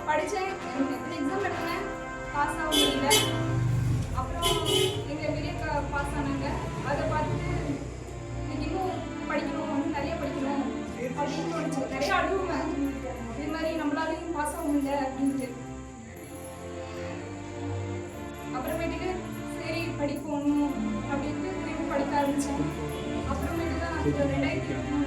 படித்தேன், எக்ஸாம் எழுதினேன், பாஸ் ஆக முடியல. அப்புறம் எங்கள் பெரியக்கா பாஸ் ஆனாங்க. அதை பார்த்துட்டு எனக்கு இன்னும் படிக்கணும், இன்னும் நிறைய படிக்கணும் அப்படின்னு தோணுச்சு. நிறைய அழுவுவேன், இது மாதிரி நம்மளாலையும் பாஸ் ஆக முடியல அப்படின்ட்டு. அப்புறமேட்டுக்கு சரி படிக்கணும் அப்படின்ட்டு திரும்பி படிக்க ஆரம்பித்தேன். அப்புறமேட்டு தான் 2023